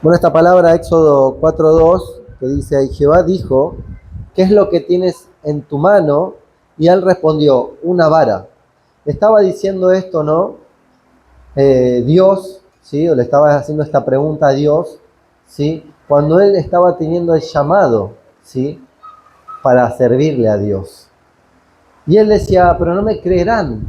Bueno, esta palabra, Éxodo 4:2, que dice, y Jehová dijo, ¿qué es lo que tienes en tu mano? Y él respondió, una vara. Le estaba diciendo esto, ¿no? Dios, ¿sí? O le estaba haciendo esta pregunta a Dios, ¿sí? Cuando él estaba teniendo el llamado, ¿sí? Para servirle a Dios. Y él decía, pero no me creerán.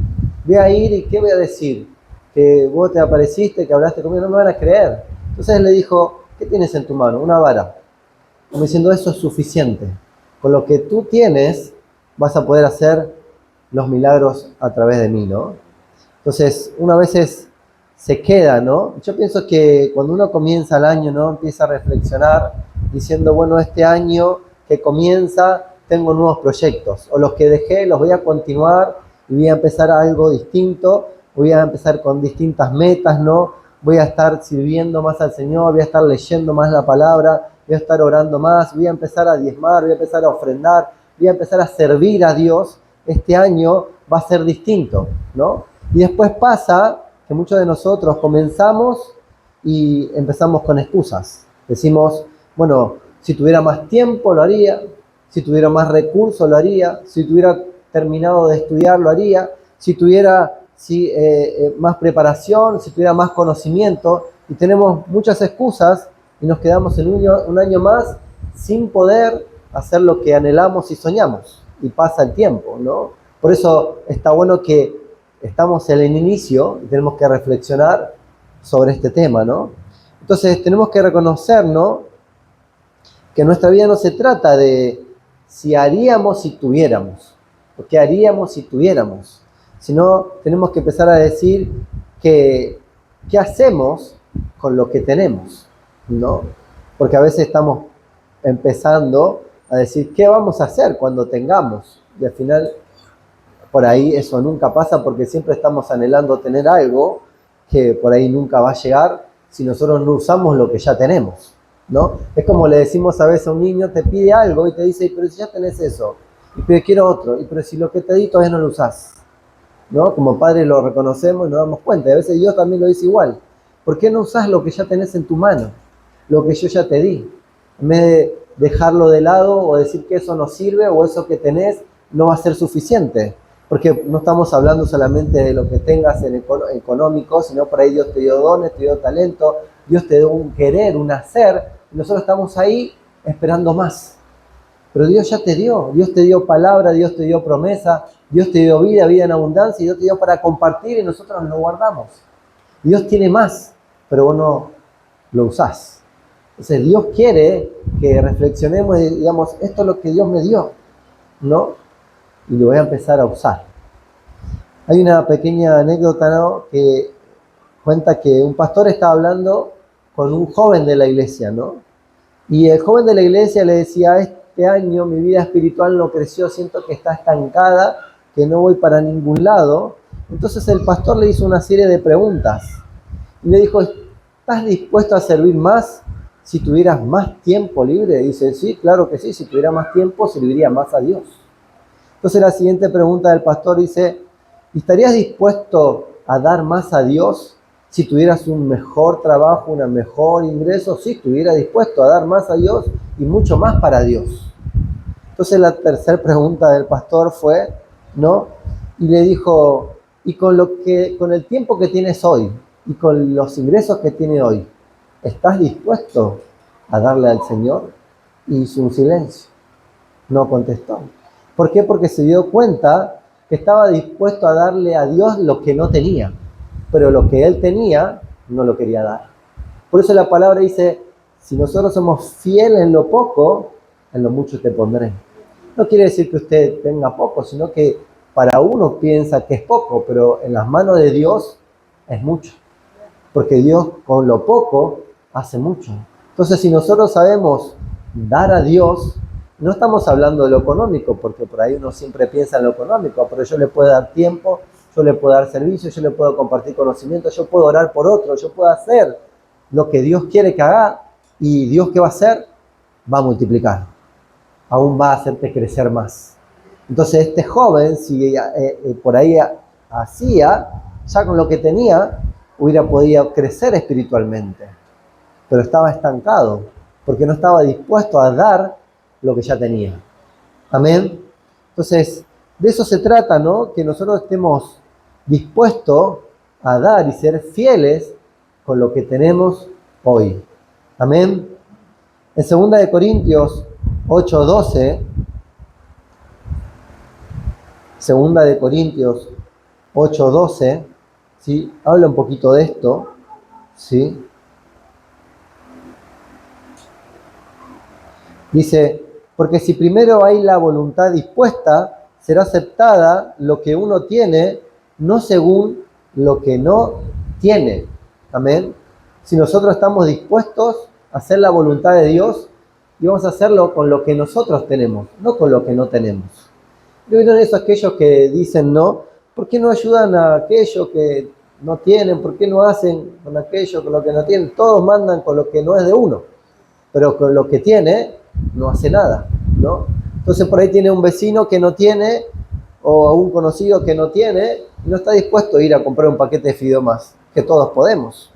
Voy a ir y ¿qué voy a decir? Que vos te apareciste, que hablaste conmigo, no me van a creer. Entonces él le dijo, ¿qué tienes en tu mano? Una vara. Como diciendo, eso es suficiente. Con lo que tú tienes, vas a poder hacer los milagros a través de mí, ¿no? Entonces, una vez se queda, ¿no? Yo pienso que cuando uno comienza el año, ¿no? Empieza a reflexionar diciendo, bueno, este año que comienza, tengo nuevos proyectos, o los que dejé los voy a continuar y voy a empezar algo distinto, voy a empezar con distintas metas, ¿no? Voy a estar sirviendo más al Señor, voy a estar leyendo más la palabra, voy a estar orando más, voy a empezar a diezmar, voy a empezar a ofrendar, voy a empezar a servir a Dios. Este año va a ser distinto, ¿no? Y después pasa que muchos de nosotros comenzamos y empezamos con excusas. Decimos, bueno, si tuviera más tiempo lo haría, si tuviera más recursos lo haría, si tuviera terminado de estudiar lo haría, si tuviera más preparación, si tuviera más conocimiento. Y tenemos muchas excusas y nos quedamos en un año más sin poder hacer lo que anhelamos y soñamos. Y pasa el tiempo, ¿no? Por eso está bueno que estamos en el inicio y tenemos que reflexionar sobre este tema, ¿no? Entonces tenemos que reconocer, ¿no? Que nuestra vida no se trata de si haríamos si tuviéramos, o qué haríamos si tuviéramos, sino tenemos que empezar a decir que qué hacemos con lo que tenemos, ¿no? Porque a veces estamos empezando a decir qué vamos a hacer cuando tengamos, y al final por ahí eso nunca pasa porque siempre estamos anhelando tener algo que por ahí nunca va a llegar si nosotros no usamos lo que ya tenemos, ¿no? Es como le decimos a veces a un niño, te pide algo y te dice, pero si ya tenés eso, y pero quiero otro, y pero si lo que te di todavía no lo usás, ¿no? Como padres lo reconocemos y nos damos cuenta, y a veces Dios también lo dice igual. ¿Por qué no usás lo que ya tenés en tu mano? Lo que yo ya te di. En vez de dejarlo de lado o decir que eso no sirve o eso que tenés no va a ser suficiente. Porque no estamos hablando solamente de lo que tengas en económico, sino por ahí Dios te dio dones, te dio talento, Dios te dio un querer, un hacer, y nosotros estamos ahí esperando más. Pero Dios ya Dios te dio palabra, Dios te dio promesa, Dios te dio vida, vida en abundancia, y Dios te dio para compartir y nosotros lo guardamos. Dios tiene más, pero vos no lo usás. Entonces Dios quiere que reflexionemos y digamos, esto es lo que Dios me dio, ¿no? Y lo voy a empezar a usar. Hay una pequeña anécdota, ¿no? Que cuenta que un pastor estaba hablando con un joven de la iglesia, ¿no? Y el joven de la iglesia le decía, este año mi vida espiritual no creció, siento que está estancada, que no voy para ningún lado. Entonces el pastor le hizo una serie de preguntas y le dijo, ¿estás dispuesto a servir más si tuvieras más tiempo libre? Y dice, sí, claro que sí, si tuviera más tiempo serviría más a Dios. Entonces la siguiente pregunta del pastor dice, ¿estarías dispuesto a dar más a Dios si tuvieras un mejor trabajo, un mejor ingreso? Sí, estuviera dispuesto a dar más a Dios y mucho más para Dios. Entonces la tercera pregunta del pastor fue, ¿no? Y le dijo, ¿y con el tiempo que tienes hoy y con los ingresos que tienes hoy, estás dispuesto a darle al Señor? Y hizo un silencio. No contestó. ¿Por qué? Porque se dio cuenta que estaba dispuesto a darle a Dios lo que no tenía, pero lo que él tenía no lo quería dar. Por eso la palabra dice, si nosotros somos fieles en lo poco, en lo mucho te pondré. No quiere decir que usted tenga poco, sino que para uno piensa que es poco, pero en las manos de Dios es mucho. Porque Dios con lo poco hace mucho. Entonces, si nosotros sabemos dar a Dios, no estamos hablando de lo económico, porque por ahí uno siempre piensa en lo económico, pero yo le puedo dar tiempo, yo le puedo dar servicio, yo le puedo compartir conocimiento, yo puedo orar por otro, yo puedo hacer lo que Dios quiere que haga, y Dios, ¿qué va a hacer? Va a multiplicar, aún va a hacerte crecer más. Entonces este joven, si por ahí hacía, ya con lo que tenía, hubiera podido crecer espiritualmente. pero estaba estancado, porque no estaba dispuesto a dar lo que ya tenía. Amén. Entonces, de eso se trata, ¿no? Que nosotros estemos dispuestos a dar y ser fieles con lo que tenemos hoy. Amén. En 2 de Corintios 8:12, 2 de Corintios 8:12, ¿sí? Habla un poquito de esto, ¿sí? Dice, porque si primero hay la voluntad dispuesta, será aceptada lo que uno tiene, no según lo que no tiene. Amén. Si nosotros estamos dispuestos a hacer la voluntad de Dios, y vamos a hacerlo con lo que nosotros tenemos, no con lo que no tenemos. Yo veo eso aquellos que dicen, ¿no? ¿Por qué no ayudan a aquellos que no tienen? ¿Por qué no hacen con aquellos con lo que no tienen? Todos mandan con lo que no es de uno, pero con lo que tiene no hace nada, ¿no? Entonces por ahí tiene un vecino que no tiene, o un conocido que no tiene, y no está dispuesto a ir a comprar un paquete de fideo más, que todos podemos,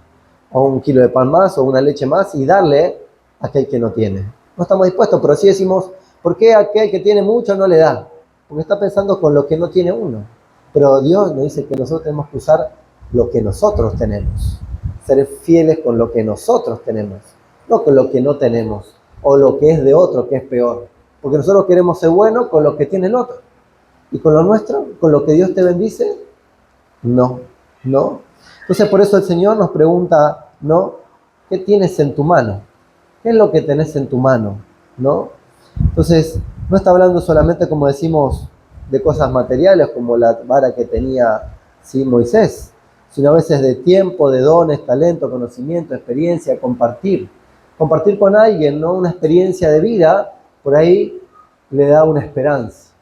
o un kilo de pan más, o una leche más, y darle a aquel que no tiene. No estamos dispuestos, pero sí decimos, ¿por qué aquel que tiene mucho no le da? Porque está pensando con lo que no tiene uno. Pero Dios nos dice que nosotros tenemos que usar lo que nosotros tenemos, ser fieles con lo que nosotros tenemos, no con lo que no tenemos, o lo que es de otro, que es peor. Porque nosotros queremos ser buenos con lo que tiene el otro. ¿Y con lo nuestro? ¿Con lo que Dios te bendice? No, no. Entonces por eso el Señor nos pregunta, ¿no? ¿Qué tienes en tu mano? ¿Qué es lo que tenés en tu mano? ¿No? Entonces, no está hablando solamente, como decimos, de cosas materiales, como la vara que tenía, ¿sí?, Moisés, sino a veces de tiempo, de dones, talento, conocimiento, experiencia, compartir. Compartir con alguien, ¿no?, una experiencia de vida, por ahí le da una esperanza,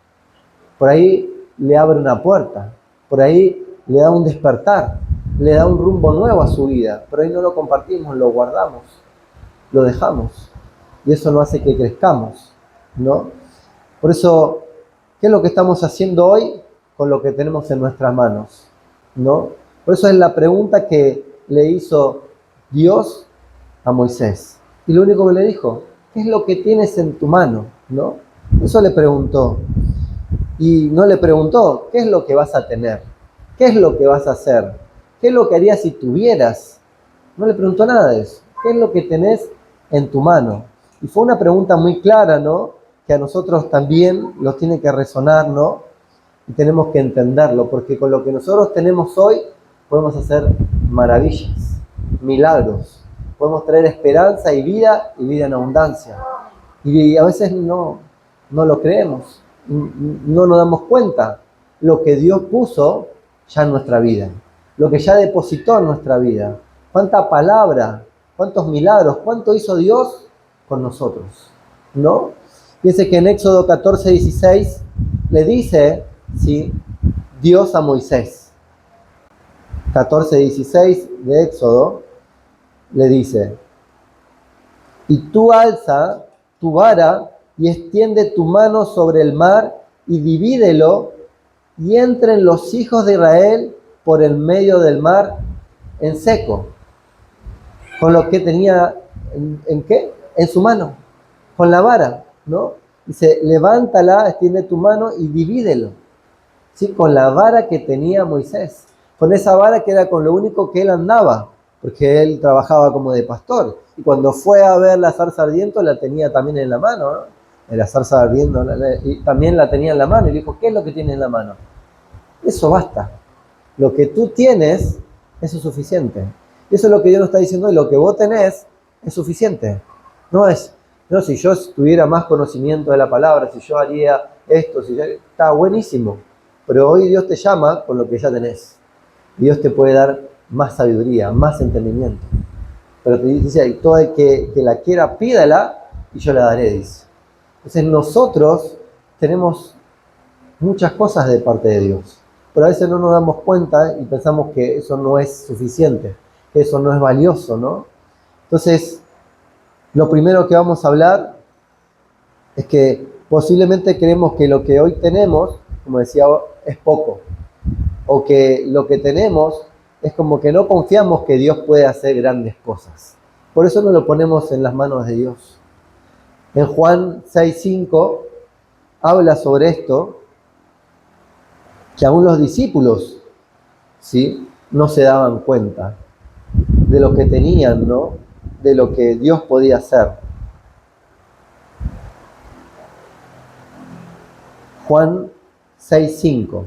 por ahí le abre una puerta, por ahí le da un despertar, le da un rumbo nuevo a su vida, pero ahí no lo compartimos, lo guardamos, lo dejamos, y eso no hace que crezcamos, ¿no? Por eso, ¿qué es lo que estamos haciendo hoy con lo que tenemos en nuestras manos? ¿No? Por eso es la pregunta que le hizo Dios a Moisés. Y lo único que le dijo, ¿qué es lo que tienes en tu mano? ¿No? Eso le preguntó. Y no le preguntó, ¿qué es lo que vas a tener? ¿Qué es lo que vas a hacer? ¿Qué es lo que harías si tuvieras? No le preguntó nada de eso. ¿Qué es lo que tenés en tu mano? Y fue una pregunta muy clara, ¿no?, que a nosotros también nos tiene que resonar, ¿no? Y tenemos que entenderlo, porque con lo que nosotros tenemos hoy podemos hacer maravillas, milagros. Podemos traer esperanza y vida en abundancia. Y a veces no lo creemos, no nos damos cuenta lo que Dios puso ya en nuestra vida, lo que ya depositó en nuestra vida. Cuánta palabra, cuántos milagros, cuánto hizo Dios con nosotros, ¿no? Fíjense que en Éxodo 14:16 le dice, ¿sí?, Dios a Moisés. 14:16 de Éxodo le dice, y tú alza tu vara y extiende tu mano sobre el mar y divídelo y entren los hijos de Israel por el medio del mar en seco. Con lo que tenía, ¿en qué? En su mano, con la vara, ¿no? Dice, levántala, extiende tu mano y divídelo, ¿sí? Con la vara que tenía Moisés, con esa vara que era con lo único que él andaba, porque él trabajaba como de pastor. Y cuando fue a ver la zarza ardiendo, la tenía también en la mano, ¿no? La zarza ardiendo, y también la tenía en la mano. Y dijo, ¿qué es lo que tiene en la mano? Eso basta. Lo que tú tienes, eso es suficiente. Y eso es lo que Dios nos está diciendo, y lo que vos tenés es suficiente. No, si yo tuviera más conocimiento de la palabra, si yo haría esto, está buenísimo. Pero hoy Dios te llama con lo que ya tenés. Dios te puede dar más sabiduría, más entendimiento. Pero te dice, todo el que la quiera, pídala y yo la daré, dice. Entonces nosotros tenemos muchas cosas de parte de Dios, pero a veces no nos damos cuenta y pensamos que eso no es suficiente, que eso no es valioso, ¿no? Entonces, lo primero que vamos a hablar es que posiblemente creemos que lo que hoy tenemos, como decía, es poco, o que lo que tenemos es como que no confiamos que Dios puede hacer grandes cosas. por eso no lo ponemos en las manos de Dios. En Juan 6:5 habla sobre esto, que aún los discípulos, ¿sí?, no se daban cuenta de lo que tenían, ¿no?, de lo que Dios podía hacer. Juan 6:5.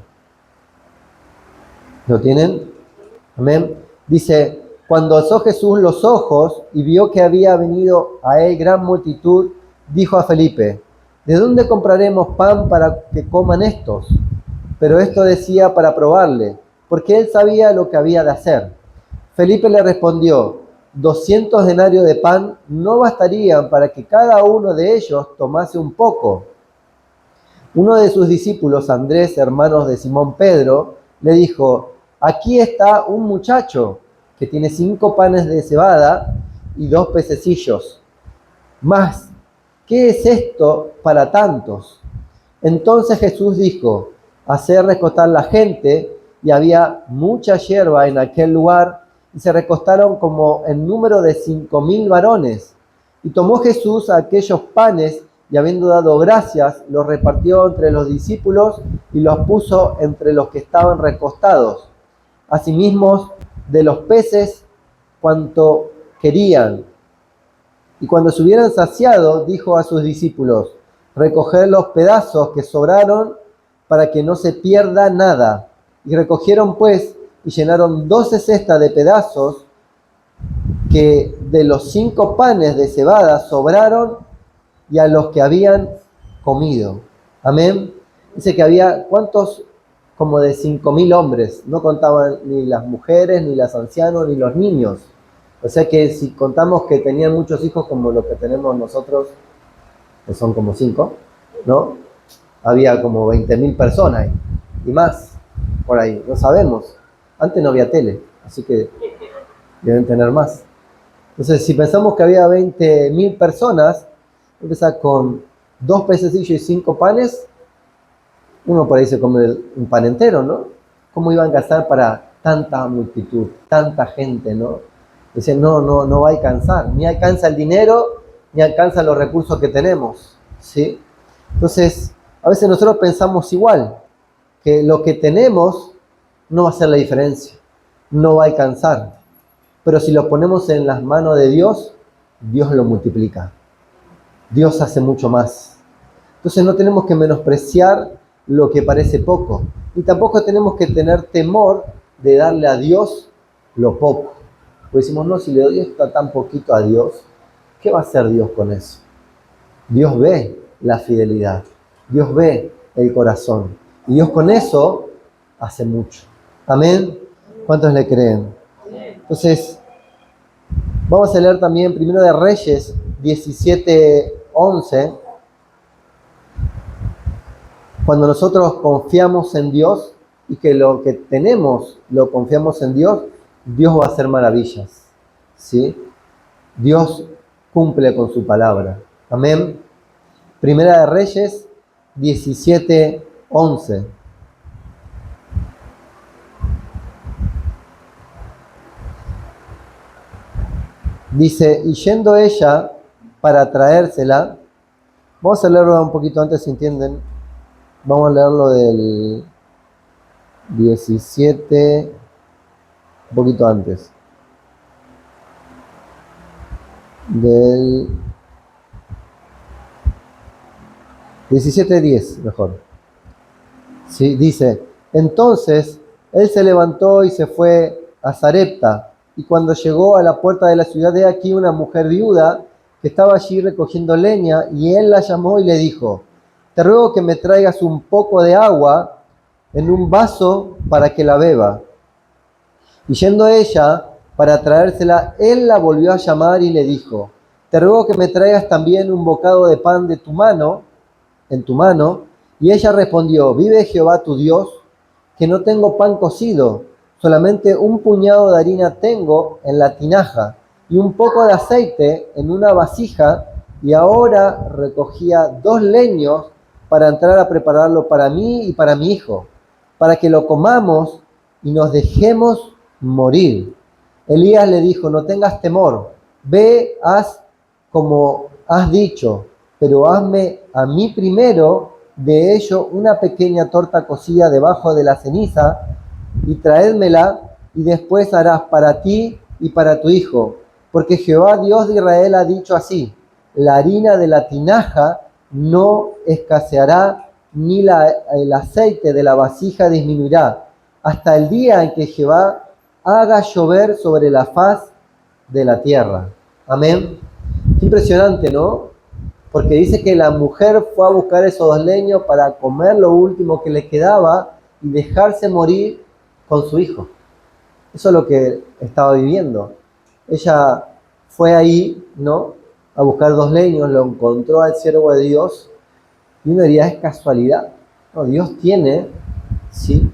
¿Lo tienen? Amén. Dice: cuando alzó Jesús los ojos y vio que había venido a él gran multitud, dijo a Felipe: ¿de dónde compraremos pan para que coman estos? Pero esto decía para probarle, porque él sabía lo que había de hacer. Felipe le respondió: 200 denarios de pan no bastarían para que cada uno de ellos tomase un poco. Uno de sus discípulos, Andrés, hermanos de Simón Pedro, le dijo: aquí está un muchacho que tiene 5 panes de cebada y 2 pececillos. Mas, ¿qué es esto para tantos? Entonces Jesús dijo: haced recostar la gente, y había mucha hierba en aquel lugar, y se recostaron como en número de 5,000 varones. Y tomó Jesús aquellos panes, y habiendo dado gracias, los repartió entre los discípulos y los puso entre los que estaban recostados. Asimismo, de los peces, cuanto querían. Y cuando se hubieran saciado, dijo a sus discípulos: recoged los pedazos que sobraron para que no se pierda nada. Y recogieron pues y llenaron 12 cestas de pedazos que de los 5 panes de cebada sobraron y a los que habían comido. Amén. Dice que había, ¿cuántos? Como de 5,000 hombres. No contaban ni las mujeres, ni los ancianos, ni los niños. O sea que si contamos que tenían muchos hijos como lo que tenemos nosotros, que son como 5, ¿no? Había como 20,000 personas ahí, y más por ahí, no sabemos. Antes no había tele, así que deben tener más. Entonces, si pensamos que había 20,000 personas, empezar con 2 pececillos y 5 panes, uno por ahí se come un pan entero, ¿no? ¿Cómo iban a gastar para tanta multitud, tanta gente, ¿no? Dicen, no va a alcanzar, ni alcanza el dinero, ni alcanza los recursos que tenemos, ¿sí? Entonces, a veces nosotros pensamos igual, que lo que tenemos no va a hacer la diferencia, no va a alcanzar. Pero si lo ponemos en las manos de Dios, Dios lo multiplica. Dios hace mucho más. Entonces no tenemos que menospreciar lo que parece poco. Y tampoco tenemos que tener temor de darle a Dios lo poco. Porque decimos, no, si le doy esto tan poquito a Dios, ¿qué va a hacer Dios con eso? Dios ve la fidelidad. Dios ve el corazón. Y Dios con eso hace mucho. Amén. ¿Cuántos le creen? Entonces, vamos a leer también Primero de Reyes 17:11. Cuando nosotros confiamos en Dios y que lo que tenemos lo confiamos en Dios, Dios va a hacer maravillas, ¿sí? Dios cumple con su palabra. Amén. Primera de Reyes 17:11. Dice, y yendo ella para traérsela, vamos a leerlo un poquito antes si entienden. Vamos a leerlo del 17, un poquito antes. Del 17:10, mejor. Sí, dice, entonces él se levantó y se fue a Sarepta, y cuando llegó a la puerta de la ciudad, he aquí una mujer viuda que estaba allí recogiendo leña, y él la llamó y le dijo, te ruego que me traigas un poco de agua en un vaso para que la beba. Y yendo ella para traérsela, él la volvió a llamar y le dijo, te ruego que me traigas también un bocado de pan de tu mano, en tu mano. Y ella respondió, vive Jehová tu Dios, que no tengo pan cocido, solamente un puñado de harina tengo en la tinaja y un poco de aceite en una vasija, y ahora recogía 2 leños para entrar a prepararlo para mí y para mi hijo, para que lo comamos y nos dejemos morir. Elías le dijo, no tengas temor, ve, haz como has dicho, pero hazme a mí primero de ello una pequeña torta cocida debajo de la ceniza y traédmela y después harás para ti y para tu hijo. Porque Jehová Dios de Israel ha dicho así, la harina de la tinaja no escaseará, ni el aceite de la vasija disminuirá, hasta el día en que Jehová haga llover sobre la faz de la tierra. Amén. Qué impresionante, ¿no? Porque dice que la mujer fue a buscar esos 2 leños para comer lo último que le quedaba y dejarse morir con su hijo. Eso es lo que estaba viviendo. Ella fue ahí, ¿no? A buscar 2 leños, lo encontró al siervo de Dios y uno diría, ¿es casualidad? No, Dios tiene, sí,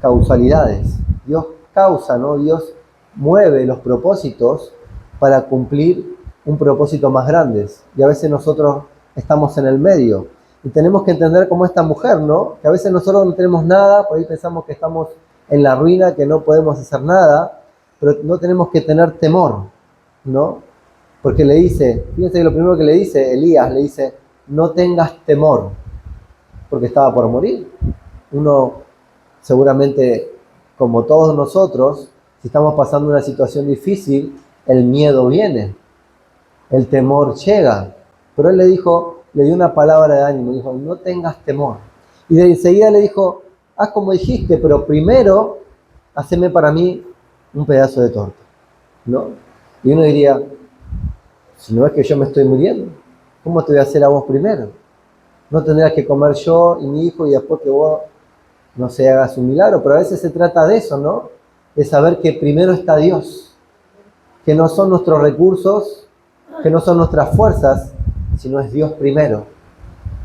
causalidades. Dios causa, ¿no? Dios mueve los propósitos para cumplir un propósito más grande. Y a veces nosotros estamos en el medio. Y tenemos que entender como esta mujer, ¿no? Que a veces nosotros no tenemos nada, por ahí pensamos que estamos en la ruina, que no podemos hacer nada, pero no tenemos que tener temor, ¿no? Porque le dice, fíjense que lo primero que le dice Elías, le dice, no tengas temor, porque estaba por morir. Uno seguramente, como todos nosotros, si estamos pasando una situación difícil, el miedo viene, el temor llega. Pero él le dijo, le dio una palabra de ánimo, dijo, no tengas temor. Y de enseguida le dijo, haz como dijiste, pero primero, haceme para mí un pedazo de torta, ¿no? Y uno diría, si no es que yo me estoy muriendo, ¿cómo te voy a hacer a vos primero? No tendrás que comer yo y mi hijo y después que vos, no se hagas un milagro, pero a veces se trata de eso, ¿no? De saber que primero está Dios, que no son nuestros recursos, que no son nuestras fuerzas, sino es Dios primero.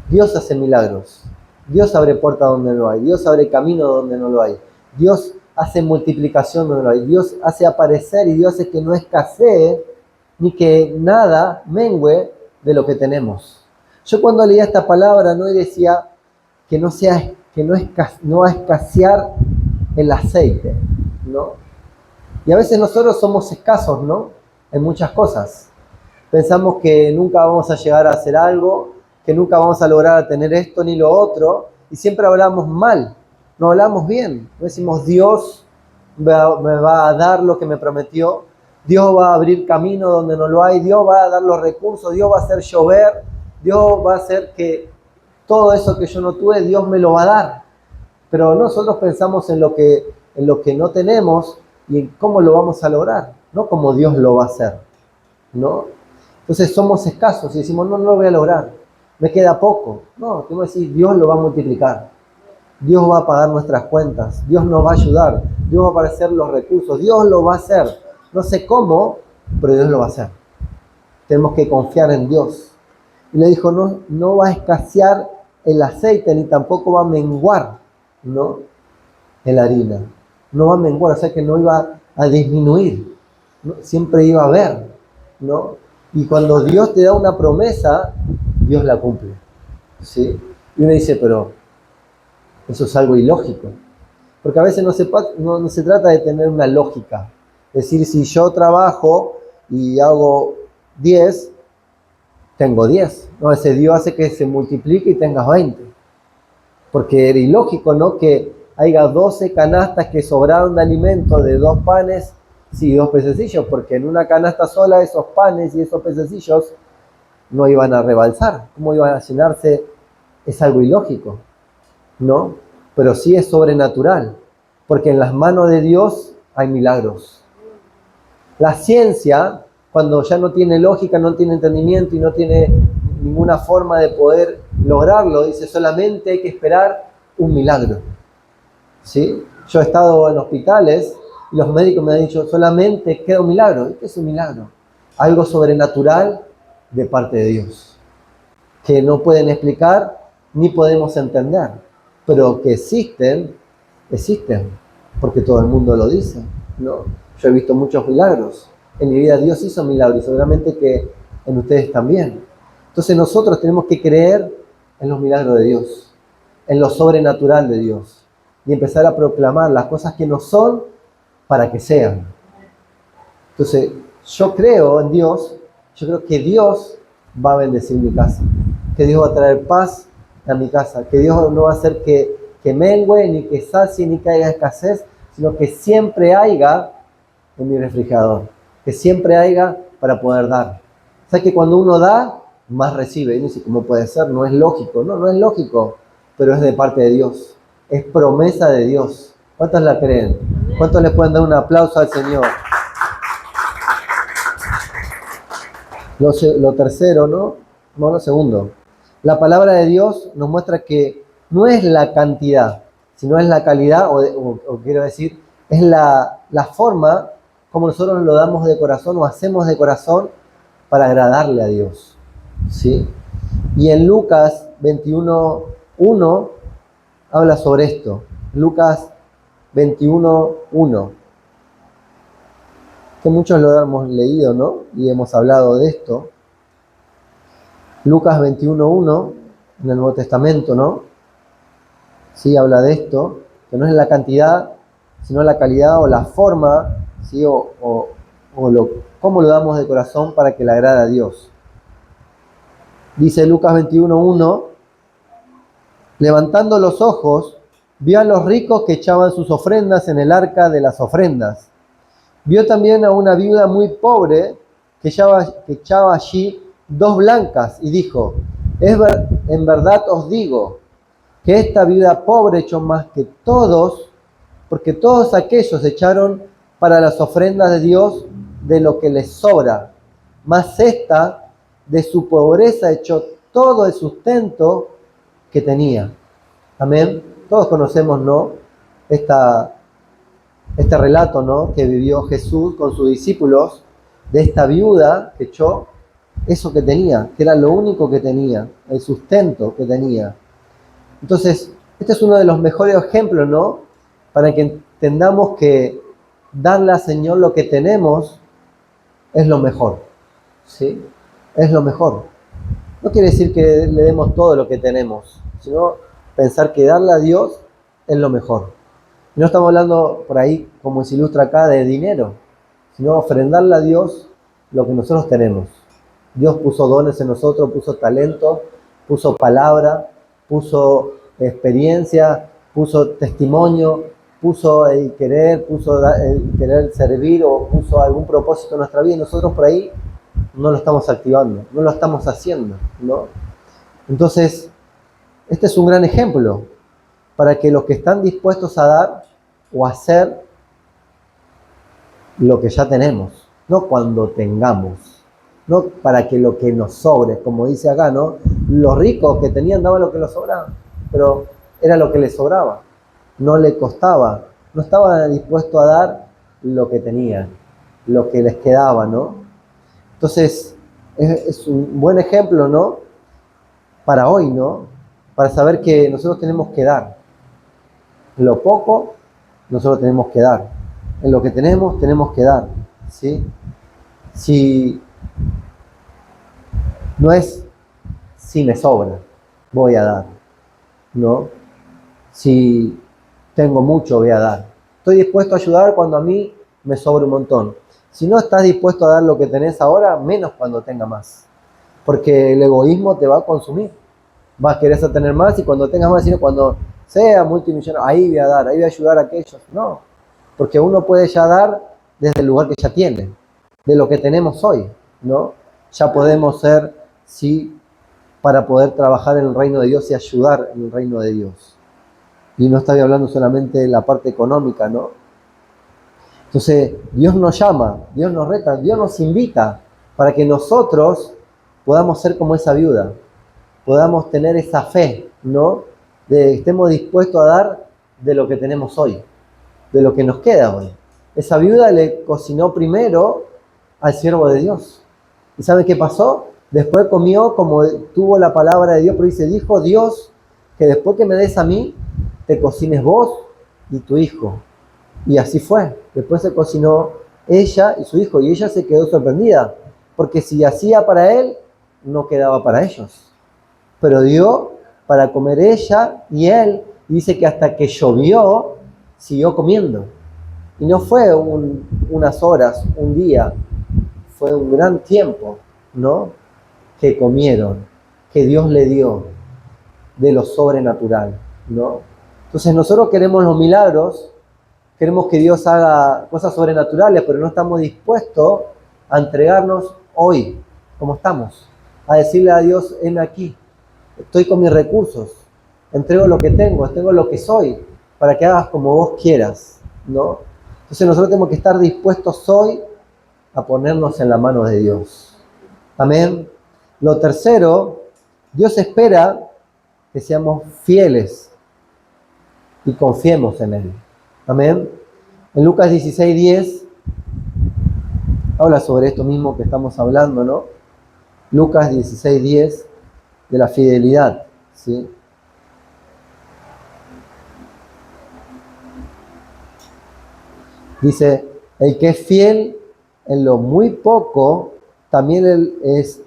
Dios hace milagros, Dios abre puertas donde no hay, Dios abre camino donde no lo hay, Dios hace multiplicación donde no hay, Dios hace aparecer y Dios hace que no escasee ni que nada mengue de lo que tenemos. Yo cuando leía esta palabra, ¿no? Y decía que no va a escasear el aceite, ¿no? Y a veces nosotros somos escasos, ¿no? En muchas cosas. Pensamos que nunca vamos a llegar a hacer algo, que nunca vamos a lograr tener esto ni lo otro, y siempre hablamos mal, no hablamos bien. No decimos, Dios me va a dar lo que me prometió, Dios va a abrir camino donde no lo hay, Dios va a dar los recursos, Dios va a hacer llover, Dios va a hacer que todo eso que yo no tuve, Dios me lo va a dar. Pero nosotros pensamos en lo que no tenemos y en cómo lo vamos a lograr, no como Dios lo va a hacer, ¿no? Entonces somos escasos y decimos, no lo voy a lograr, me queda poco. No, tengo que decir, Dios lo va a multiplicar, Dios va a pagar nuestras cuentas, Dios nos va a ayudar, Dios va a aparecer los recursos, Dios lo va a hacer. No sé cómo, pero Dios lo va a hacer. Tenemos que confiar en Dios. Y le dijo, no va a escasear el aceite ni tampoco va a menguar, ¿no? En la harina. No va a menguar, o sea que no iba a disminuir, ¿no? Siempre iba a haber, ¿no? Y cuando Dios te da una promesa, Dios la cumple, ¿sí? Y uno dice, pero eso es algo ilógico. Porque a veces no se trata de tener una lógica. Es decir, si yo trabajo y hago 10, tengo 10. No, ese Dios hace que se multiplique y tengas 20. Porque era ilógico, ¿no? Que haya 12 canastas que sobraron de alimento de 2 panes y 2 pececillos, porque en una canasta sola esos panes y esos pececillos no iban a rebalsar. ¿Cómo iban a llenarse? Es algo ilógico, ¿no? Pero sí es sobrenatural, porque en las manos de Dios hay milagros. La ciencia, cuando ya no tiene lógica, no tiene entendimiento y no tiene ninguna forma de poder lograrlo, dice solamente hay que esperar un milagro, ¿sí? Yo he estado en hospitales y los médicos me han dicho solamente queda un milagro. ¿Qué es un milagro? Algo sobrenatural de parte de Dios, que no pueden explicar ni podemos entender, pero que existen, porque todo el mundo lo dice, ¿no? Yo he visto muchos milagros. En mi vida Dios hizo milagros, seguramente que en ustedes también. Entonces nosotros tenemos que creer en los milagros de Dios, en lo sobrenatural de Dios, y empezar a proclamar las cosas que no son para que sean. Entonces, yo creo en Dios, yo creo que Dios va a bendecir mi casa, que Dios va a traer paz a mi casa, que Dios no va a hacer que mengue, ni que sacie, ni que haya escasez, sino que siempre haya en mi refrigerador, que siempre haya para poder dar. O sea que cuando uno da, más recibe. Y uno dice, ¿cómo puede ser? No es lógico. No, no es lógico, pero es de parte de Dios. Es promesa de Dios. ¿Cuántos la creen? ¿Cuántos le pueden dar un aplauso al Señor? Lo tercero, ¿no? No, lo segundo. La palabra de Dios nos muestra que no es la cantidad, sino es la calidad, o quiero decir, es la forma como nosotros lo damos de corazón o hacemos de corazón para agradarle a Dios. ¿Sí? Y en Lucas 21:1 habla sobre esto. Lucas 21:1. Que muchos lo hemos leído, ¿no? Y hemos hablado de esto. Lucas 21:1, en el Nuevo Testamento, ¿no? Sí, habla de esto, que no es la cantidad, sino la calidad o la forma, ¿sí? Cómo lo damos de corazón para que le agrade a Dios. Dice Lucas 21:1, levantando los ojos, vio a los ricos que echaban sus ofrendas en el arca de las ofrendas. Vio también a una viuda muy pobre que echaba allí 2 blancas y dijo, en verdad os digo que esta viuda pobre echó más que todos, porque todos aquellos echaron para las ofrendas de Dios de lo que les sobra, mas esta de su pobreza echó todo el sustento que tenía. Amén. Todos conocemos, ¿no? Este relato, ¿no? Que vivió Jesús con sus discípulos, de esta viuda que echó eso que tenía, que era lo único que tenía, el sustento que tenía. Entonces, este es uno de los mejores ejemplos, ¿no? Para que entendamos que darle al Señor lo que tenemos es lo mejor, ¿sí? Es lo mejor. No quiere decir que le demos todo lo que tenemos, sino pensar que darle a Dios es lo mejor. No estamos hablando por ahí, como se ilustra acá, de dinero, sino ofrendarle a Dios lo que nosotros tenemos. Dios puso dones en nosotros, puso talento, puso palabra, puso experiencia, puso testimonio, puso el querer, puso el querer servir o puso algún propósito en nuestra vida y nosotros por ahí no lo estamos activando, no lo estamos haciendo, ¿no? Entonces, este es un gran ejemplo para que los que están dispuestos a dar o a hacer lo que ya tenemos, no cuando tengamos, no para que lo que nos sobre, como dice acá, ¿no? Los ricos que tenían daban lo que les sobraba, pero era lo que les sobraba, no le costaba, no estaban dispuestos a dar lo que tenían, lo que les quedaba, ¿no? Entonces, es un buen ejemplo, ¿no? Para hoy, ¿no? Para saber que nosotros tenemos que dar. Lo poco, nosotros tenemos que dar. En lo que tenemos que dar, ¿sí? Si no es si me sobra, voy a dar, ¿no? Si tengo mucho, voy a dar. Estoy dispuesto a ayudar cuando a mí me sobra un montón. Si no estás dispuesto a dar lo que tenés ahora, menos cuando tenga más. Porque el egoísmo te va a consumir. Vas a querer tener más y cuando tengas más, sino cuando sea multimillonario, ahí voy a dar, ahí voy a ayudar a aquellos. No, porque uno puede ya dar desde el lugar que ya tiene, de lo que tenemos hoy, ¿no? Ya podemos ser, sí, para poder trabajar en el reino de Dios y ayudar en el reino de Dios. Y no estoy hablando solamente de la parte económica, ¿no? Entonces, Dios nos llama, Dios nos reta, Dios nos invita para que nosotros podamos ser como esa viuda, podamos tener esa fe, ¿no? De que estemos dispuestos a dar de lo que tenemos hoy, de lo que nos queda hoy. Esa viuda le cocinó primero al siervo de Dios. ¿Y sabe qué pasó? Después comió como tuvo la palabra de Dios, pero dijo Dios que después que me des a mí, te cocines vos y tu hijo. Y así fue. Después se cocinó ella y su hijo, y ella se quedó sorprendida, porque si hacía para él, no quedaba para ellos. Pero dio para comer ella y él, y dice que hasta que llovió, siguió comiendo. Y no fue unas horas, un día, fue un gran tiempo, ¿no? Que comieron, que Dios le dio de lo sobrenatural, ¿no? Entonces nosotros queremos los milagros, queremos que Dios haga cosas sobrenaturales, pero no estamos dispuestos a entregarnos hoy, como estamos, a decirle a Dios, heme aquí, estoy con mis recursos, entrego lo que tengo lo que soy, para que hagas como vos quieras, ¿no? Entonces nosotros tenemos que estar dispuestos hoy a ponernos en la mano de Dios. Amén. Lo tercero, Dios espera que seamos fieles y confiemos en Él. Amén. En Lucas 16:10 habla sobre esto mismo que estamos hablando, ¿no? Lucas 16:10 de la fidelidad, ¿sí? Dice, el que es fiel en lo muy poco, también él es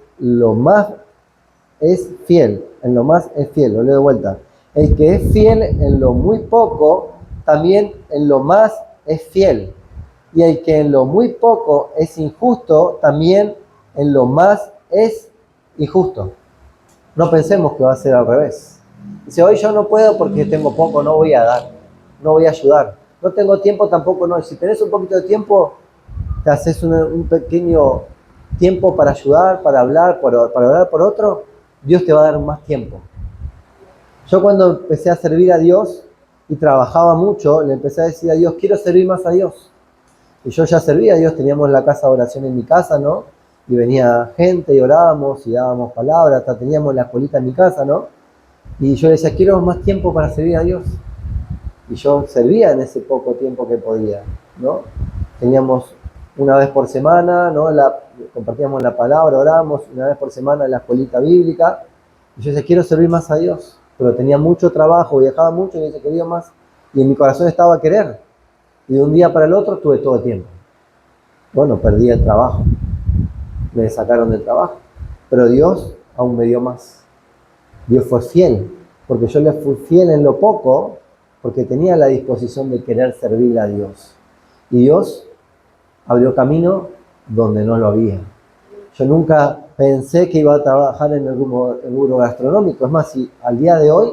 fiel, en lo más es fiel, lo leo de vuelta. El que es fiel en lo muy poco, también en lo más es fiel. Y el que en lo muy poco es injusto, también en lo más es injusto. No pensemos que va a ser al revés. Dice, hoy yo no puedo porque tengo poco, no voy a dar, no voy a ayudar. No tengo tiempo, tampoco no. Si tenés un poquito de tiempo, te haces un pequeño tiempo para ayudar, para hablar, para orar por otro, Dios te va a dar más tiempo. Yo cuando empecé a servir a Dios y trabajaba mucho, le empecé a decir a Dios, quiero servir más a Dios. Y yo ya servía a Dios, teníamos la casa de oración en mi casa, ¿no? Y venía gente y orábamos y dábamos palabras, hasta teníamos la escuelita en mi casa, ¿no? Y yo le decía, quiero más tiempo para servir a Dios. Y yo servía en ese poco tiempo que podía, ¿no? Teníamos una vez por semana, ¿no? Compartíamos la palabra, orábamos una vez por semana en la escuelita bíblica. Y yo decía, quiero servir más a Dios. Pero tenía mucho trabajo, viajaba mucho y me decía, quería más. Y en mi corazón estaba a querer. Y de un día para el otro tuve todo el tiempo. Bueno, perdí el trabajo. Me sacaron del trabajo. Pero Dios aún me dio más. Dios fue fiel. Porque yo le fui fiel en lo poco, porque tenía la disposición de querer servirle a Dios. Y Dios abrió camino donde no lo había. Yo nunca pensé que iba a trabajar en el rubro gastronómico. Es más, si al día de hoy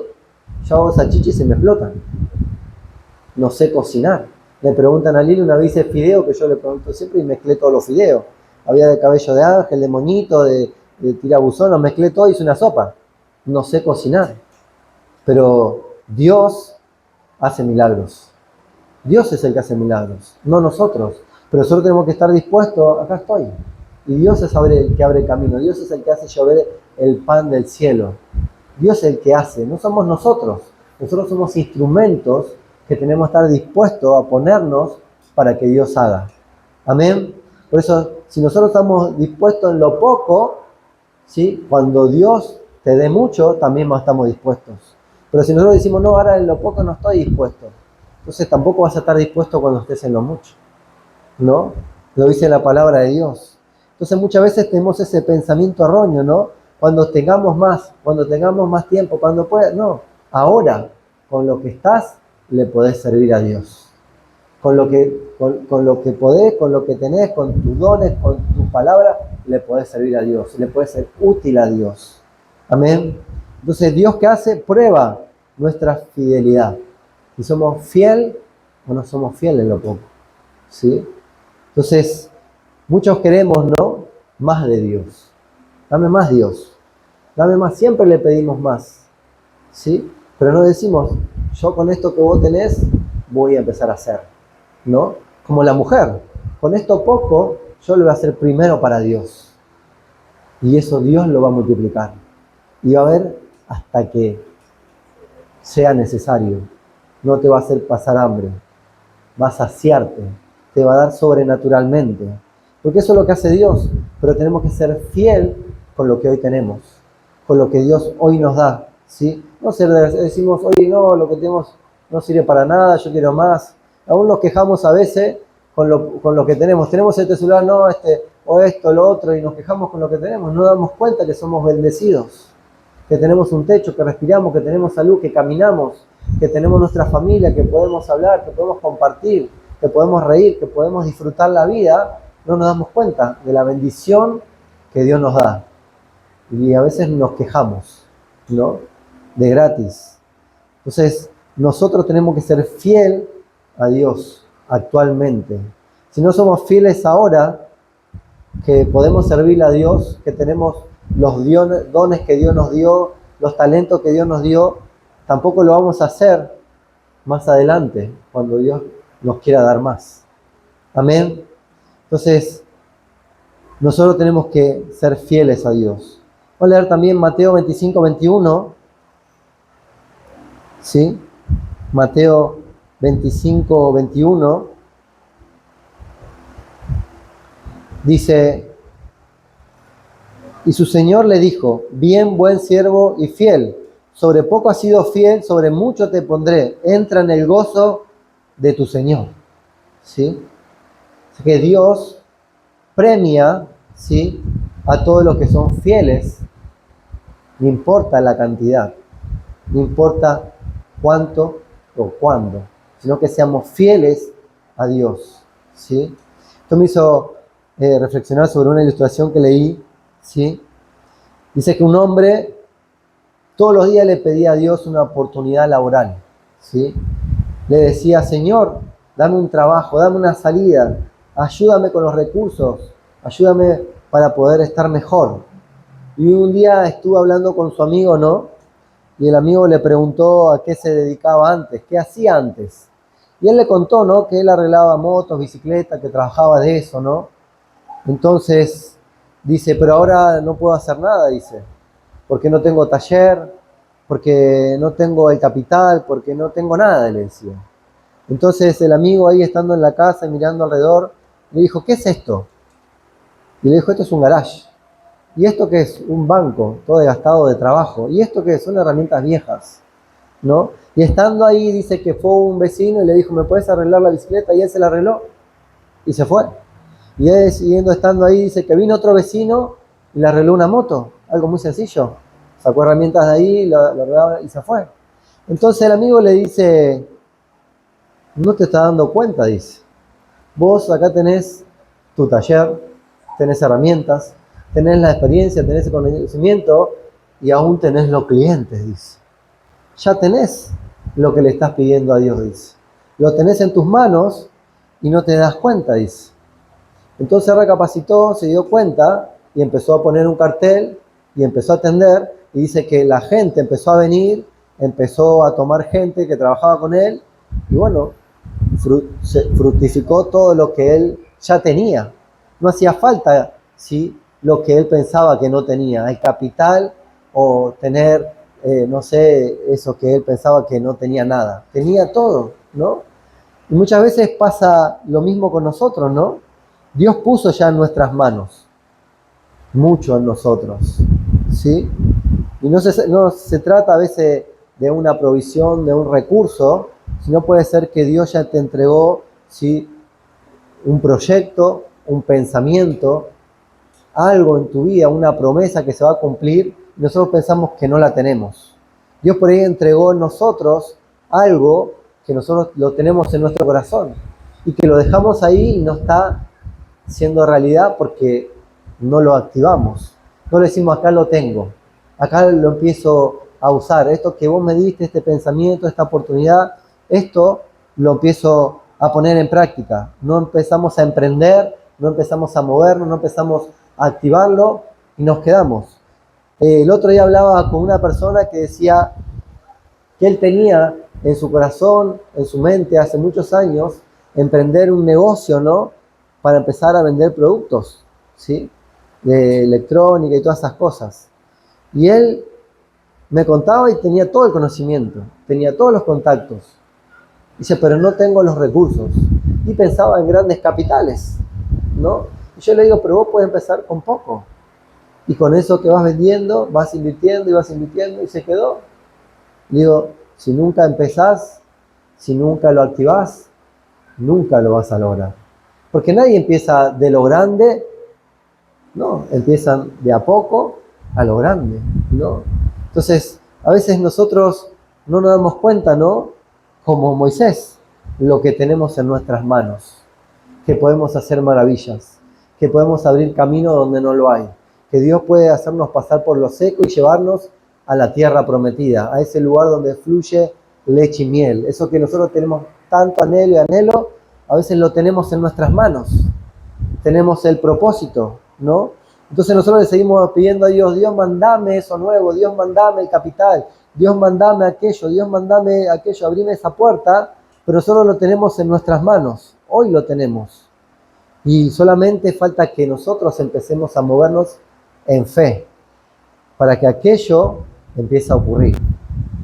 yo hago salchichas y se me explotan. No sé cocinar. Me preguntan a Lili, una vez hice fideo, que yo le pregunto siempre y mezclé todos los fideos. Había de cabello de ángel, de moñito, de tirabuzón, lo mezclé todo y hice una sopa. No sé cocinar. Pero Dios hace milagros. Dios es el que hace milagros, no nosotros. Pero nosotros tenemos que estar dispuestos, acá estoy. Y Dios es el que abre camino, Dios es el que hace llover el pan del cielo. Dios es el que hace, no somos nosotros. Nosotros somos instrumentos que tenemos que estar dispuestos a ponernos para que Dios haga. Amén. Por eso, si nosotros estamos dispuestos en lo poco, ¿sí? Cuando Dios te dé mucho, también estamos dispuestos. Pero si nosotros decimos, no, ahora en lo poco no estoy dispuesto, entonces tampoco vas a estar dispuesto cuando estés en lo mucho, ¿no? Lo dice la palabra de Dios. Entonces muchas veces tenemos ese pensamiento erróneo, ¿no? Cuando tengamos más tiempo, cuando puedas, no. Ahora, con lo que estás, le podés servir a Dios. Con lo que podés, con lo que tenés, con tus dones, con tus palabras, le podés servir a Dios, le podés ser útil a Dios. Amén. Entonces, Dios, ¿qué hace? Prueba nuestra fidelidad. Si somos fieles o no somos fieles en lo poco, ¿sí? Entonces, muchos queremos, ¿no? Más de Dios. Dame más, Dios. Dame más. Siempre le pedimos más, ¿sí? Pero no decimos, yo con esto que vos tenés, voy a empezar a hacer, ¿no? Como la mujer. Con esto poco, yo lo voy a hacer primero para Dios. Y eso Dios lo va a multiplicar. Y va a ver hasta que sea necesario. No te va a hacer pasar hambre. Va a saciarte. Te va a dar sobrenaturalmente. Porque eso es lo que hace Dios. Pero tenemos que ser fiel con lo que hoy tenemos. Con lo que Dios hoy nos da, ¿sí? No decimos, oye, no, lo que tenemos no sirve para nada, yo quiero más. Aún nos quejamos a veces con lo que tenemos. Tenemos este celular, no, o esto, lo otro, y nos quejamos con lo que tenemos. No damos cuenta que somos bendecidos. Que tenemos un techo, que respiramos, que tenemos salud, que caminamos, que tenemos nuestra familia, que podemos hablar, que podemos compartir, que podemos reír, que podemos disfrutar la vida no nos damos cuenta de la bendición que Dios nos da. Y a veces nos quejamos, ¿no? De gratis. Entonces, nosotros tenemos que ser fiel a Dios actualmente. Si no somos fieles ahora, que podemos servirle a Dios, que tenemos los dones que Dios nos dio, los talentos que Dios nos dio, tampoco lo vamos a hacer más adelante, cuando Dios nos quiera dar más. Amén. Entonces, nosotros tenemos que ser fieles a Dios. Voy a leer también Mateo 25, 21. ¿Sí? Mateo 25, 21. Dice: y su Señor le dijo: bien, buen siervo y fiel. Sobre poco has sido fiel, sobre mucho te pondré. Entra en el gozo de tu Señor. ¿Sí? Así que Dios premia, ¿sí?, a todos los que son fieles. No importa la cantidad, no importa cuánto o cuándo, sino que seamos fieles a Dios. ¿Sí? Esto me hizo reflexionar sobre una ilustración que leí. ¿Sí? Dice que un hombre todos los días le pedía a Dios una oportunidad laboral. ¿Sí? Le decía: Señor, dame un trabajo, dame una salida, ayúdame con los recursos, ayúdame para poder estar mejor. Y un día estuvo hablando con su amigo, ¿no? Y el amigo le preguntó a qué se dedicaba antes, qué hacía antes. Y él le contó, ¿no?, que él arreglaba motos, bicicletas, que trabajaba de eso, ¿no? Entonces dice: pero ahora no puedo hacer nada, dice, porque no tengo taller, porque no tengo el capital, porque no tengo nada, le decía. Entonces el amigo, ahí estando en la casa y mirando alrededor, le dijo: ¿qué es esto? Y le dijo: esto es un garage. ¿Y esto qué es? Un banco, todo desgastado de trabajo. ¿Y esto qué es? Son herramientas viejas, ¿no? Y estando ahí, dice que fue un vecino y le dijo: ¿me puedes arreglar la bicicleta? Y él se la arregló y se fue. Y él, siguiendo estando ahí, dice que vino otro vecino y le arregló una moto, algo muy sencillo. Sacó herramientas de ahí, lo arregló y se fue. Entonces el amigo le dice: no te estás dando cuenta, dice. Vos acá tenés tu taller, tenés herramientas, tenés la experiencia, tenés el conocimiento y aún tenés los clientes, dice. Ya tenés lo que le estás pidiendo a Dios, dice. Lo tenés en tus manos y no te das cuenta, dice. Entonces recapacitó, se dio cuenta y empezó a poner un cartel y empezó a atender, y dice que la gente empezó a venir, empezó a tomar gente que trabajaba con él y bueno, fructificó todo lo que él ya tenía. No hacía falta, ¿sí?, lo que él pensaba que no tenía, el capital o tener, no sé, eso que él pensaba que no tenía nada. Tenía todo, ¿no? Y muchas veces pasa lo mismo con nosotros, ¿no? Dios puso ya en nuestras manos mucho en nosotros, ¿sí? Y no se trata a veces de una provisión, de un recurso, sino puede ser que Dios ya te entregó, ¿sí?, un proyecto, un pensamiento, algo en tu vida, una promesa que se va a cumplir, y nosotros pensamos que no la tenemos. Dios por ahí entregó en nosotros algo que nosotros lo tenemos en nuestro corazón y que lo dejamos ahí y no está siendo realidad porque no lo activamos. No le decimos: acá lo tengo, acá lo empiezo a usar, esto que vos me diste, este pensamiento, esta oportunidad, esto lo empiezo a poner en práctica. No empezamos a emprender, no empezamos a movernos, no empezamos a activarlo y nos quedamos. El otro día hablaba con una persona que decía que él tenía en su corazón, en su mente, hace muchos años, emprender un negocio, ¿no?, para empezar a vender productos, ¿sí?, de electrónica y todas esas cosas. Y él me contaba y tenía todo el conocimiento, tenía todos los contactos. Dice: pero no tengo los recursos. Y pensaba en grandes capitales, ¿no? Y yo le digo: pero vos podés empezar con poco. Y con eso que vas vendiendo, vas invirtiendo y vas invirtiendo, y se quedó. Le digo: si nunca empezás, si nunca lo activás, nunca lo vas a lograr. Porque nadie empieza de lo grande, no, empiezan de a poco a lo grande, ¿no? Entonces, a veces nosotros no nos damos cuenta, ¿no?, como Moisés, lo que tenemos en nuestras manos, que podemos hacer maravillas. que podemos abrir camino donde no lo hay, que Dios puede hacernos pasar por lo seco y llevarnos a la tierra prometida, a ese lugar donde fluye leche y miel. Eso que nosotros tenemos tanto anhelo y anhelo, a veces lo tenemos en nuestras manos. Tenemos el propósito, ¿no? Entonces nosotros le seguimos pidiendo a Dios, Dios mandame eso nuevo, Dios mandame el capital, Dios mandame aquello, Dios mandame aquello, abrime esa puerta, pero solo lo tenemos en nuestras manos, hoy lo tenemos. Y solamente falta que nosotros empecemos a movernos en fe, para que aquello empiece a ocurrir,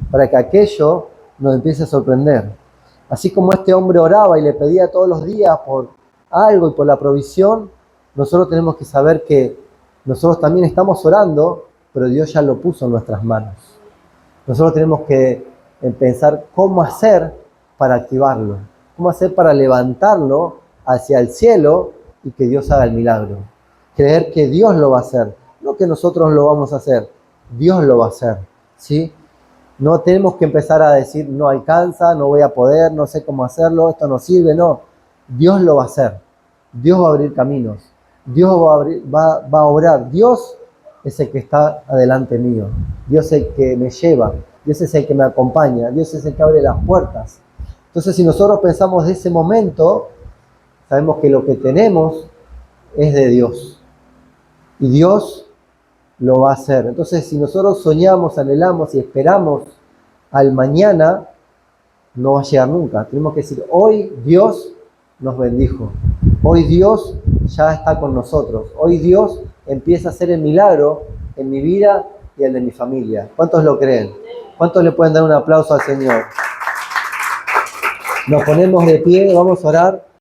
para que aquello nos empiece a sorprender. Así como este hombre oraba y le pedía todos los días por algo y por la provisión, nosotros tenemos que saber que nosotros también estamos orando, pero Dios ya lo puso en nuestras manos. Nosotros tenemos que pensar cómo hacer para activarlo, cómo hacer para levantarlo hacia el cielo y que Dios haga el milagro. Creer que Dios lo va a hacer, no que nosotros lo vamos a hacer, Dios lo va a hacer, ¿sí? No tenemos que empezar a decir, no alcanza, no voy a poder, no sé cómo hacerlo, esto no sirve, no. Dios lo va a hacer. Dios va a abrir caminos. Dios va a obrar. Dios es el que está adelante mío. Dios es el que me lleva. Dios es el que me acompaña. Dios es el que abre las puertas. Entonces, si nosotros pensamos de ese momento, sabemos que lo que tenemos es de Dios. Y Dios lo va a hacer. Entonces, si nosotros soñamos, anhelamos y esperamos al mañana, no va a llegar nunca. Tenemos que decir, hoy Dios nos bendijo. Hoy Dios ya está con nosotros. Hoy Dios empieza a hacer el milagro en mi vida y en de mi familia. ¿Cuántos lo creen? ¿Cuántos le pueden dar un aplauso al Señor? Nos ponemos de pie, vamos a orar.